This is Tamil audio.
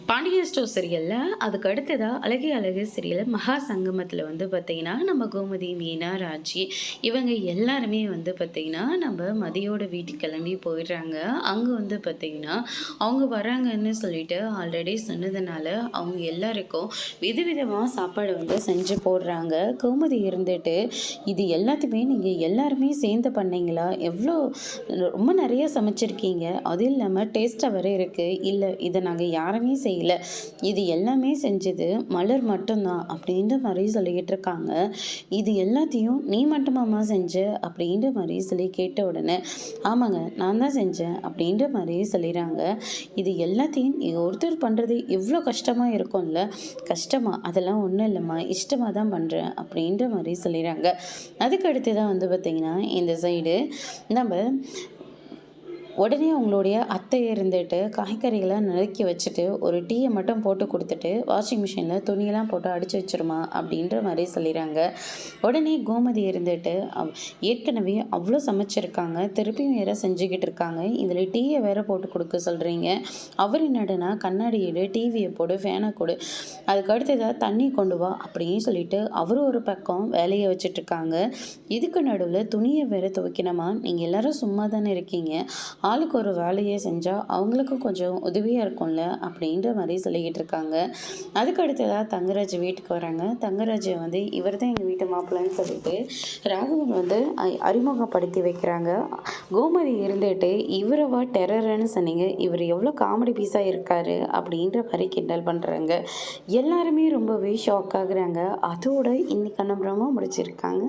பாண்டியன் ஸ்டோர் சீரியலில் அதுக்கு அடுத்ததாக அழகே அழகு சீரியல் மகா சங்கமத்தில் வந்து பார்த்திங்கன்னா நம்ம கோமதி, மீனா, ராஜி இவங்க எல்லாருமே வந்து பார்த்திங்கன்னா நம்ம மதியோட வீட்டுக்கு கிளம்பி போயிடுறாங்க. அங்கே வந்து பார்த்திங்கன்னா அவங்க வராங்கன்னு சொல்லிட்டு ஆல்ரெடி சொன்னதுனால அவங்க எல்லாருக்கும் விதவிதமாக சாப்பாடு வந்து செஞ்சு போடுறாங்க. கோமதி இருந்துட்டு இது எல்லாத்தையுமே நீங்கள் எல்லாருமே சேர்ந்து பண்ணீங்களா? எவ்வளோ ரொம்ப நிறைய சமைச்சிருக்கீங்க, அது இல்லாமல் டேஸ்ட்டாக வர இருக்குது. இல்லை இதை நாங்கள் யாருமே செய்யலை, இது எல்லாமே செஞ்சது மலர் மட்டும்தான் அப்படின்ற மாதிரி சொல்லிக்கிட்டு இருக்காங்க. இது எல்லாத்தையும் நீ மட்டுமாம்மா செஞ்ச அப்படின்ற மாதிரி சொல்லி கேட்ட உடனே ஆமாங்க நான் தான் செஞ்சேன் அப்படின்ற மாதிரி சொல்லிடுறாங்க. இது எல்லாத்தையும் நீ ஒருத்தர் பண்ணுறது எவ்வளோ கஷ்டமாக இருக்கும்ல. கஷ்டமா? அதெல்லாம் ஒன்றும் இல்லைம்மா, இஷ்டமாக தான் பண்ணுறேன் அப்படின்ற மாதிரி சொல்லிடுறாங்க. அதுக்கு அடுத்து தான் வந்து பார்த்திங்கன்னா இந்த சைடு நம்ம உடனே அவங்களுடைய அத்தை இருந்துட்டு காய்கறிகளை நறுக்கி வச்சுட்டு ஒரு டீயை மட்டும் போட்டு கொடுத்துட்டு வாஷிங் மிஷினில் துணியெல்லாம் போட்டு அடித்து வச்சிருமா அப்படின்ற மாதிரி சொல்லிடுறாங்க. உடனே கோமதி இருந்துட்டு ஏற்கனவே அவ்வளோ சமைச்சிருக்காங்க, திருப்பியும் வேற செஞ்சுக்கிட்டு இருக்காங்க, இதில் டீயை வேற போட்டு கொடுக்க சொல்கிறீங்க. அவர் என்னடுனா கண்ணாடி எடு, டிவியை போடு, ஃபேனை கொடு, அதுக்கு அடுத்ததாக தண்ணி கொண்டு வா அப்படின்னு சொல்லிட்டு அவரும் ஒரு பக்கம் வேலையை வச்சுட்ருக்காங்க. இதுக்கு நடுவில் துணியை வேற துவைக்கணுமா? நீங்கள் எல்லாரும் சும்மா தானே இருக்கீங்க, ஆளுக்கு ஒரு வேலையை செஞ்சால் அவங்களுக்கும் கொஞ்சம் உதவியாக இருக்கும்ல அப்படின்ற மாதிரி சொல்லிக்கிட்டு இருக்காங்க. அதுக்கு அடுத்ததாக தங்கராஜ் வீட்டுக்கு வராங்க. தங்கராஜை வந்து இவர் தான் எங்கள் வீட்டு மாப்பிள்ளைன்னு சொல்லிட்டு ராகவன் வந்து அறிமுகப்படுத்தி வைக்கிறாங்க. கோமதி இருந்துட்டு இவரவா டெரர்னு சொன்னீங்க, இவர் எவ்வளோ காமெடி பீஸாக இருக்காரு அப்படின்ற மாதிரி கிண்டல் பண்ணுறாங்க. எல்லாருமே ரொம்பவே ஷாக் ஆகுறாங்க. அதோட இன்னைக்கான பிரமா முடிச்சிருக்காங்க.